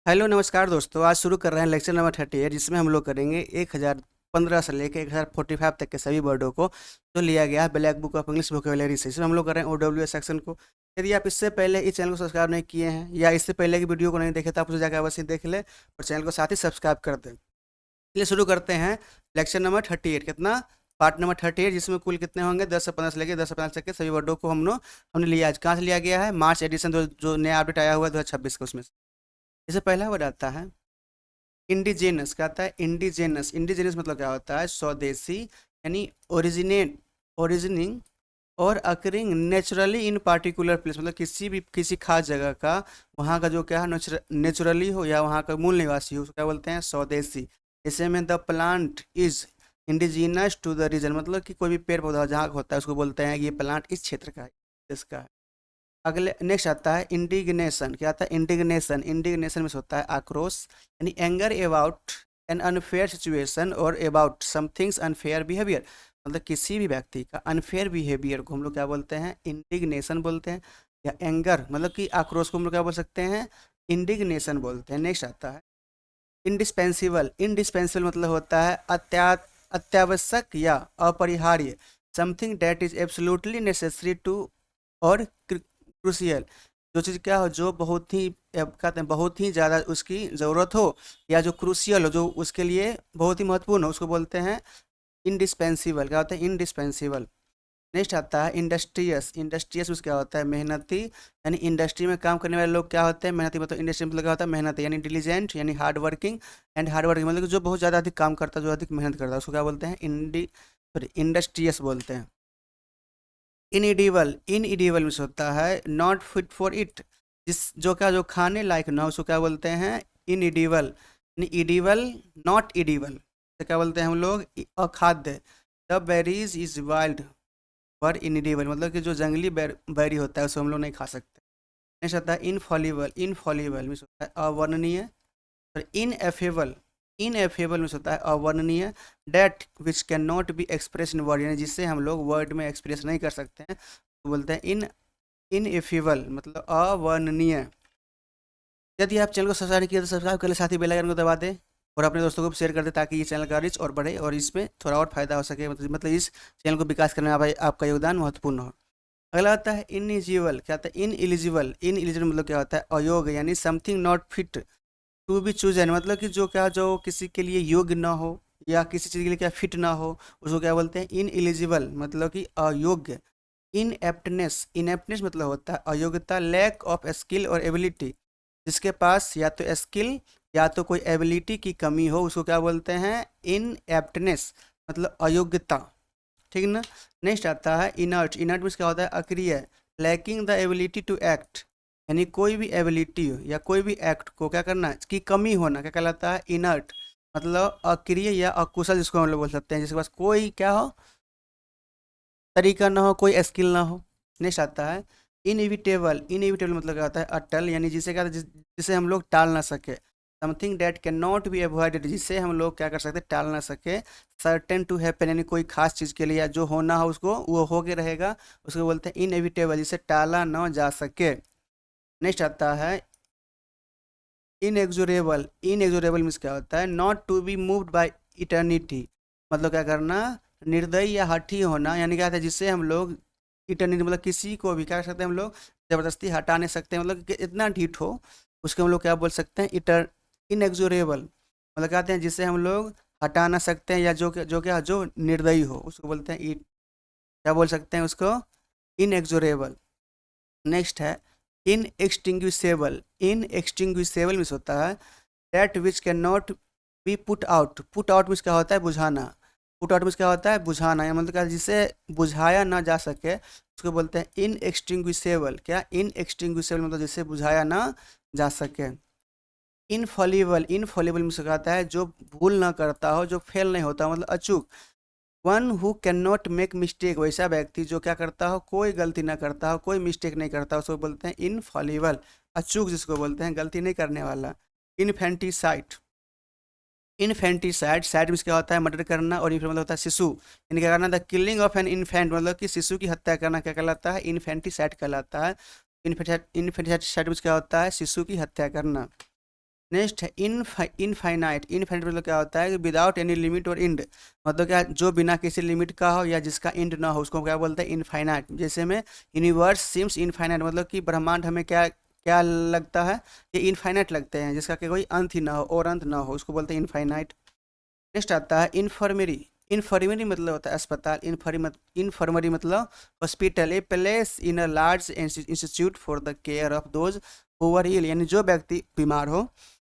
Hello नमस्कार दोस्तों। आज शुरू कर रहे हैं लेक्चर नंबर 38 जिसमें हम लोग करेंगे 1015 से लेकर 1045 तक के सभी वर्डों को जो लिया गया है black book of English vocabulary से। इसमें हम लोग कर रहे हैं OWS सेक्शन को। यदि आप इससे पहले इस चैनल को सब्सक्राइब नहीं किए हैं या इससे पहले की वीडियो को नहीं देखे तो आप उसे जाकर अवश्य देख लें और चैनल को साथ ही सब्सक्राइब कर दें। चलिए शुरू करते हैं। लेक्चर नंबर 38 कितना, पार्ट नंबर 38, जिसमें कुल कितने होंगे 10 से 15 से लेकर 10 से 15 तक के सभी वर्डों को हमने लिया। आज कहाँ से लिया गया है? मार्च एडिशन जो नया अपडेट आया हुआ है 2026 का, उसमें से। इससे पहला वर्ड आता है इंडिजेनस। क्या आता है? इंडिजेनस। इंडिजेनस मतलब क्या होता है? स्वदेशी, यानी ओरिजिनेट, ओरिजिनिंग और occurring naturally in particular place, मतलब किसी खास जगह का, वहाँ का जो क्या है नेचुरली हो या वहाँ का मूल निवासी हो, उसको क्या बोलते हैं? स्वदेशी। इसे में the plant is indigenous to the region, मतलब कि कोई भी पेड़ पौधा जहाँ का होता है उसको बोलते हैं कि ये प्लांट इस क्षेत्र का है, इसका है। अगले नेक्स्ट आता है इंडिग्नेशन। क्या आता है? इंडिग्नेशन। इंडिग्नेशन में से होता है आक्रोश, यानी anger about an unfair situation और अबाउट समथिंग्स अनफेयर बिहेवियर, मतलब किसी भी व्यक्ति का अनफेयर बिहेवियर को हम लोग क्या बोलते हैं? इंडिग्नेशन बोलते हैं। या एंगर मतलब कि आक्रोश को हम लोग क्या बोल सकते हैं? इंडिग्नेशन बोलते हैं। नेक्स्ट आता है इंडिस्पेंसिबल। इंडिस्पेंसिबल मतलब होता है अत्यावश्यक या अपरिहार्य, something that is absolutely necessary to और क्रूसियल, जो चीज़ क्या हो, जो बहुत ही कहते हैं बहुत ही ज़्यादा उसकी ज़रूरत हो या जो क्रूसियल हो, जो उसके लिए बहुत ही महत्वपूर्ण हो, उसको बोलते हैं इंडिस्पेंसिबल। क्या होता है? इंडिस्पेंसिबल। नेक्स्ट आता है इंडस्ट्रियस। इंडस्ट्रियस उसका क्या होता है? मेहनती, यानी इंडस्ट्री में काम करने वाले लोग क्या होते हैं? मेहनती। मतलब इंडस्ट्री मतलब क्या होता है? मेहनती, यानी डिलीजेंट, यानी hard working. And hard working मतलब कि जो बहुत ज़्यादा अधिक काम करता है, जो अधिक मेहनत करता है, उसको क्या बोलते हैं? इंडस्ट्रियस बोलते हैं। इनएडिबल। इनएडिबल में से होता है नॉट फिट फॉर इट, जिस जो क्या जो खाने लायक ना हो, उसको क्या बोलते हैं? इनएडिबल। इडिबल, नॉट इडिबल, तो क्या बोलते हैं हम लोग? अखाद्य। द बेरीज इज वाइल्ड पर इनएडिबल, मतलब कि जो जंगली बेरी होता है उसको हम लोग नहीं खा सकते। नेक्स्ट आता है इनफॉलिबल। इनफॉलिबल में से होता है अवर्णनीय। और इनएफेबल। इनएफेबल में से होता है अवर्णनीय। That which can not be express in word, यानी जिससे हम लोग वर्ड में एक्सप्रेस नहीं कर सकते हैं, तो बोलते हैं इनएफेबल, मतलब अवर्णनीय। यदि आप चैनल को सब्सक्राइब किया तो सब्सक्राइब कर ले, साथ ही बेल आइकन को दबा दें और अपने दोस्तों को भी शेयर कर दें, ताकि ये चैनल का रीच और बढ़े और इसमें थोड़ा और फायदा हो सके, मतलब इस चैनल को विकास करने में आपका योगदान महत्वपूर्ण हो। अगला आता है इनएलिजिबल। क्या आता है? इनएलिजिबल। इनएलिजिबल मतलब क्या होता है? अयोग्य, यानी something not fit to be chosen, मतलब कि जो क्या जो किसी के लिए योग्य ना हो या किसी चीज़ के लिए क्या फिट ना हो, उसको क्या बोलते हैं? इनएलिजिबल, मतलब कि अयोग्य। इनएप्टनेस। इनएप्टनेस मतलब होता है अयोग्यता, लैक ऑफ स्किल और एबिलिटी, जिसके पास या तो स्किल या तो कोई एबिलिटी की कमी हो, उसको क्या बोलते हैं? इनएप्टनेस, मतलब अयोग्यता। ठीक ना? नेक्स्ट आता है इनर्ट। इनर्ट मीन्स क्या होता है? अक्रिय, lacking the ability to act, यानी कोई भी एबिलिटी या कोई भी एक्ट को क्या करना की कमी होना, क्या कहलाता है? इनर्ट, मतलब अक्रिय या अकुशल, जिसको हम लोग बोल सकते हैं, जिसके पास कोई क्या हो, तरीका ना हो, कोई स्किल ना हो। नेक्स्ट आता है इनएविटेबल। इनएविटेबल मतलब क्या होता है? अटल, यानी जिसे क्या जिसे हम लोग टाल ना सके। Something date can not be avoided, जिसे हम लोग क्या कर सकते? टाल ना सके। सर्टेन टू हैपन, यानी कोई खास चीज़ के लिए या जो होना हो उसको वो हो के रहेगा, उसको बोलते हैं इनएविटेबल, जिसे टाला ना जा सके। नेक्स्ट आता है इनएग्जोरेबल। इनएग्जोरेबल मीन्स क्या होता है? Not to be moved by eternity, मतलब क्या करना? निर्दयी या हठी होना, यानी क्या होता है? जिससे हम लोग इटर्निटी, मतलब किसी को भी क्या कर सकते हैं हम लोग? ज़बरदस्ती हटा नहीं सकते, मतलब कि इतना ढीठ हो, उसको हम लोग क्या बोल सकते हैं? इनएग्जोरेबल, मतलब कहते हैं जिससे हम लोग हटा ना सकते हैं या जो निर्दयी हो, उसको बोलते हैं क्या बोल सकते हैं उसको? इनएग्जोरेबल। नेक्स्ट है इन एक्सटिंग्विशेबल। इन एक्सटिंग्विशेबल मीन्स होता है that which can not be put out. Put out means क्या होता है? बुझाना। पुट आउट मीन्स क्या होता है? बुझाना, या मतलब क्या, जिसे बुझाया ना जा सके, उसको बोलते हैं इन एक्सटिंग्विशेबल। क्या? इन एक्सटिंग्विशेबल मतलब जिसे बुझाया ना जा सके। इनफॉलिबल। इनफॉलिबल मीन्स क्या होता है? जो भूल ना करता हो, जो फेल नहीं होता, मतलब अचूक। One who can not make mistake, वैसा व्यक्ति जो क्या करता हो? कोई गलती ना करता हो, कोई मिस्टेक नहीं करता, उसको बोलते हैं इनफॉलिबल। अचूक जिसको बोलते हैं, गलती नहीं करने वाला। इनफेंटिसाइड। इनफेंटिसाइड, साइड मीन्स क्या होता है? मर्डर करना, और इन्फेंट मतलब होता है शिशु, यानी क्या करना? The killing of an infant, मतलब कि शिशु की हत्या करना, क्या कहलाता है? इनफेंटिसाइड कहलाता है। इनफेंटिसाइड मीन्स क्या होता है? शिशु की हत्या करना। नेक्स्ट है इनफाइनाइट। इनफाइनाइट मतलब क्या होता है कि विदाउट एनी लिमिट और एंड, मतलब क्या जो बिना किसी लिमिट का हो या जिसका एंड ना हो उसको क्या बोलते हैं इनफाइनाइट। जैसे में यूनिवर्स सिम्स इनफाइनाइट, मतलब कि ब्रह्मांड हमें क्या क्या लगता है, ये इनफाइनाइट लगते हैं जिसका कि कोई अंत ही ना हो और अंत ना हो, उसको बोलते हैं इनफाइनाइट। नेक्स्ट आता है इन्फर्मरी। इन्फर्मरी मतलब होता है अस्पताल। इन्फर्मरी मतलब hospital, a place in a large institute for the care of those who are ill, यानी जो व्यक्ति बीमार हो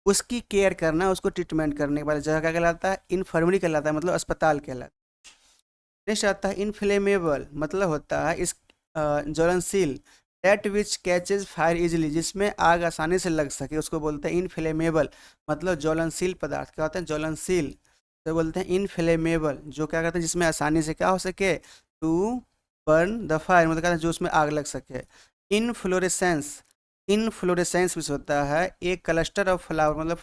उसकी केयर करना, उसको ट्रीटमेंट करने वाली जगह क्या कहलाता है, इन्फर्मरी कहलाता है, मतलब अस्पताल कहलाता है। नेक्स्ट आता है इनफ्लेमेबल, मतलब होता है इस ज्वलनशील। डेट विच कैचेज फायर इजिली, जिसमें आग आसानी से लग सके उसको बोलते हैं इनफ्लेमेबल, मतलब ज्वलनशील पदार्थ क्या होता है ज्वलनशील, तो बोलते हैं इनफ्लेमेबल। जो क्या कहते हैं जिसमें आसानी से क्या हो सके, टू बर्न द फायर, मतलब कहते हैं जो उसमें आग लग सके। इनफ्लोरेसेंस। इनफ्लोरेसेंस भी होता है एक क्लस्टर ऑफ फ्लावर, मतलब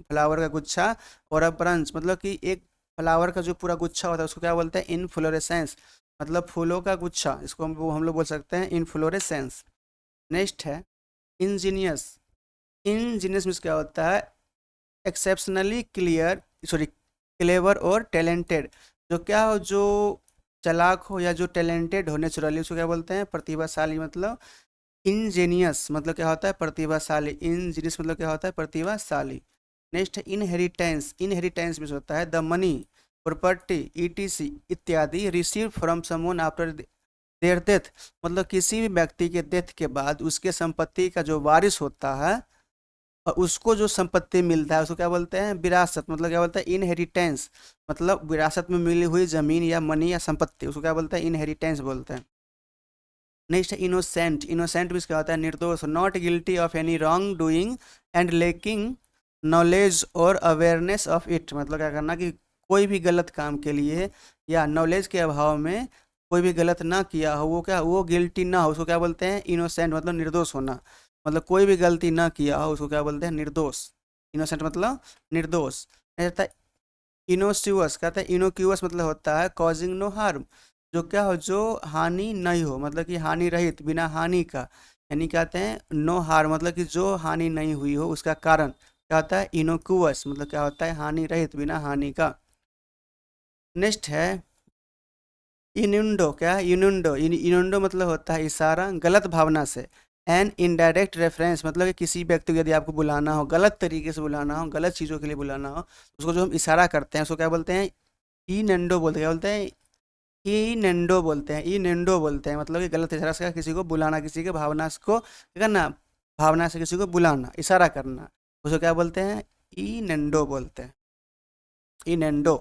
फ्लावर का गुच्छा, और अ ब्रांच मतलब कि एक फ्लावर का जो पूरा गुच्छा होता है उसको क्या बोलते हैं इनफ्लोरेसेंस, मतलब फूलों का गुच्छा, इसको हम लोग बोल सकते हैं इनफ्लोरेसेंस। नेक्स्ट है इंजीनियस। इंजीनियस मीन्स क्या होता है एक्सेप्शनली क्लियर सॉरी क्लेवर और टैलेंटेड, जो क्या हो जो चालाक हो या जो टैलेंटेड हो नेचुरली उसको क्या बोलते हैं प्रतिभाशाली, मतलब इंजीनियस मतलब क्या होता है प्रतिभाशाली। इंजीनियस मतलब क्या होता है प्रतिभाशाली। नेक्स्ट है इनहेरिटेंस। इनहेरिटेंस मीन्स होता है द मनी प्रॉपर्टी ईटीसी इत्यादि receive from someone after their death, मतलब किसी भी व्यक्ति के डेथ के बाद उसके संपत्ति का जो वारिस होता है और उसको जो संपत्ति मिलता है उसको क्या बोलते हैं विरासत, मतलब क्या बोलते हैं इनहेरिटेंस, मतलब विरासत में मिली हुई जमीन या मनी या संपत्ति उसको क्या बोलते हैं इनहेरिटेंस बोलते हैं। नेक्स्ट है इनोसेंट। इनोसेंट भी क्या होता है निर्दोष, not guilty of any wrong doing and lacking knowledge और अवेयरनेस ऑफ इट, मतलब क्या करना कि कोई भी गलत काम के लिए या नॉलेज के अभाव में कोई भी गलत ना किया हो वो क्या वो गिल्टी ना हो उसको क्या बोलते हैं इनोसेंट, मतलब निर्दोष होना, मतलब कोई भी गलती ना किया हो उसको क्या बोलते हैं निर्दोष। इनोसेंट मतलब निर्दोष। इनोसिवस कहता है इनोक्यूअस मतलब होता है कॉजिंग नो हार्म, जो क्या हो जो हानि नहीं हो, मतलब कि हानि रहित बिना हानि का, यानी कहते हैं नो हार्म मतलब कि जो हानि नहीं हुई हो उसका कारण क्या होता है इनोक्यूअस, मतलब क्या होता है हानि रहित बिना हानि का। नेक्स्ट है इनुंडो। क्या है इनुंडो, इनुंडो मतलब होता है इशारा गलत भावना से। एन इनडायरेक्ट रेफरेंस मतलब कि किसी व्यक्ति को यदि आपको बुलाना हो गलत तरीके से बुलाना हो गलत चीज़ों के लिए बुलाना हो उसको जो हम इशारा करते हैं उसको क्या बोलते हैं ई नंडो बोलते हैं, क्या बोलते हैं ई नंडो बोलते हैं, ई नंडो बोलते हैं, मतलब कि गलत इशारा से किसी को बुलाना, किसी के भावना को क्या करना, भावना से किसी को बुलाना इशारा करना, उसको क्या बोलते हैं ई नंडो बोलते हैं ई नंडो।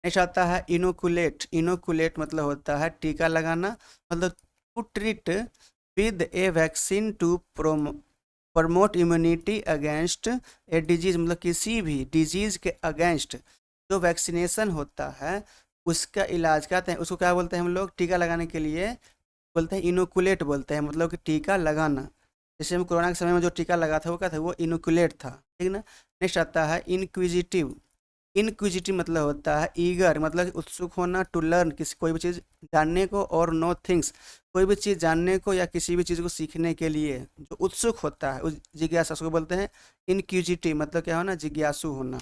नेक्स्ट आता है इनोकुलेट। इनोकुलेट मतलब होता है टीका लगाना, मतलब to treat with a vaccine to promote immunity against a disease, मतलब किसी भी डिजीज के अगेंस्ट जो वैक्सीनेशन होता है उसका इलाज कहते हैं उसको क्या बोलते हैं हम लोग टीका लगाने के लिए बोलते हैं इनोकुलेट बोलते हैं, मतलब कि टीका लगाना। जैसे हम कोरोना के समय में जो टीका लगा था वो क्या था वो इनोकुलेट था, ठीक ना। नेक्स्ट आता है इनक्विजिटिव। इनक्विजिटिव मतलब होता है ईगर, मतलब कि उत्सुक होना, टू लर्न किसी कोई भी चीज़ जानने को, और नो थिंग्स कोई भी चीज़ जानने को या किसी भी चीज़ को सीखने के लिए जो उत्सुक होता है उस जिज्ञासा उसको बोलते हैं इनक्विजिटिव, मतलब क्या होना जिज्ञासु होना।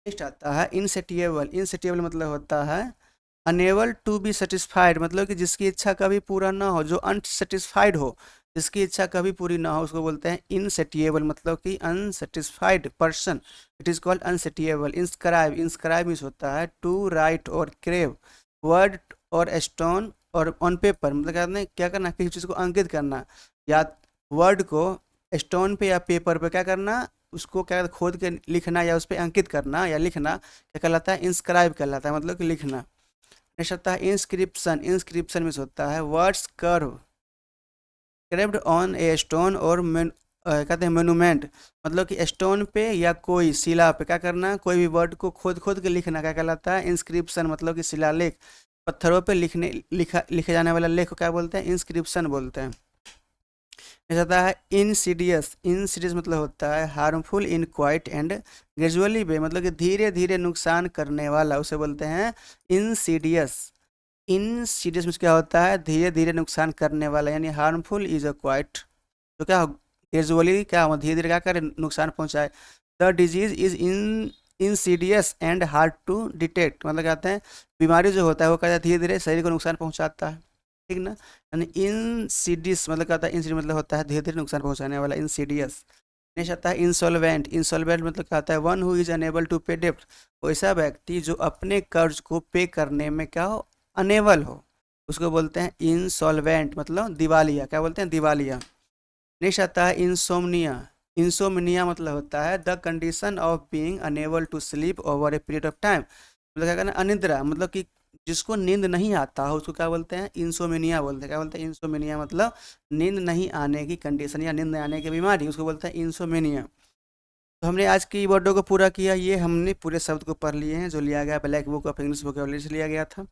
नेक्स्ट आता है इनसेटिएबल। इनसेटिएबल मतलब होता है अनेबल टू बी सेटिस्फाइड, मतलब कि जिसकी इच्छा कभी पूरा ना हो, जो अनसेटिस्फाइड हो, जिसकी इच्छा कभी पूरी ना हो उसको बोलते हैं इनसेटिएबल, मतलब कि unsatisfied person it is called insatiable. Inscribe. Inscribe means होता है टू राइट और क्रेव वर्ड और स्टोन और ऑन पेपर, मतलब क्या करना किसी चीज़ को अंकित करना, या वर्ड को स्टोन पे या पेपर पे क्या करना उसको क्या खोद के लिखना या उस पर अंकित करना या लिखना क्या कहलाता है इंस्क्राइब कहलाता है, मतलब कि लिखना। नेक्स्ट होता है इंस्क्रिप्शन। इंस्क्रिप्शन मीन्स होता है words curve craved on a stone और कहते हैं मोनूमेंट, मतलब कि स्टोन पे या कोई शिला पे क्या करना कोई भी वर्ड को खोद खोद के लिखना क्या कहलाता है इंस्क्रिप्शन, मतलब कि शिलालेख पत्थरों पे लिखे जाने वाला लेख को क्या बोलते हैं इंस्क्रिप्शन बोलते हैं। नेक्स्ट आता है इंसीडियस। इंसीडियस मतलब होता है harmful in quiet and gradually way, मतलब कि धीरे धीरे नुकसान करने वाला उसे बोलते हैं इंसीडियस। इंसीडियस में क्या होता है धीरे धीरे नुकसान करने वाला, यानी हार्मफुल इज अ क्वाइट, तो क्या ग्रेजुअली क्या धीरे धीरे क्या करे नुकसान पहुंचाए। The disease is insidious and hard to detect, मतलब कहते हैं बीमारी जो होता है वो कहता है धीरे धीरे शरीर को नुकसान पहुंचाता है, ठीक ना। यानी इंसीडियस मतलब कहता है, इंसीडियस मतलब होता है धीरे धीरे नुकसान पहुंचाने वाला, इंसीडियस। नेक्स्ट आता है इंसॉल्वेंट। इंसॉल्वेंट मतलब कहता है one who is unable to pay डेप्ट, वो ऐसा व्यक्ति जो अपने कर्ज को पे करने में क्या हो, अनेबल हो, उसको बोलते हैं इंसॉल्वेंट, मतलब दिवालिया, क्या बोलते हैं, दिवालिया। नेक्स्ट आता है इंसोमनिया। इंसोमनिया मतलब होता है the condition of being unable to sleep over a period of time, मतलब क्या कहना, अनिद्रा, मतलब कि जिसको नींद नहीं आता हो उसको क्या बोलते हैं, इंसोमिनिया बोलते हैं। क्या बोलते हैं, इंसोमिनिया, मतलब नींद नहीं आने की कंडीशन या नींद नहीं आने की बीमारी, उसको बोलते हैं इंसोमिनिया। तो हमने आज की वर्डों को पूरा किया, ये हमने पूरे शब्द को पढ़ लिए हैं जो लिया गया black book of English vocabulary से लिया गया था।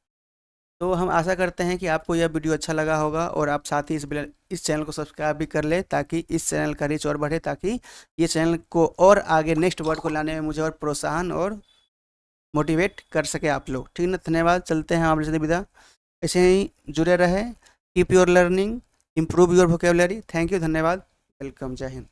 तो हम आशा करते हैं कि आपको यह वीडियो अच्छा लगा होगा, और आप साथ ही इस चैनल को सब्सक्राइब भी कर ले, ताकि इस चैनल का रीच और बढ़े, ताकि ये चैनल को और आगे नेक्स्ट वर्ड को लाने में मुझे और प्रोत्साहन और मोटिवेट कर सके आप लोग, ठीक ना। धन्यवाद, चलते हैं आप जैसे विदा, ऐसे ही जुड़े रहे, keep your learning, improve your vocabulary. Thank you, धन्यवाद, वेलकम, जय हिंद।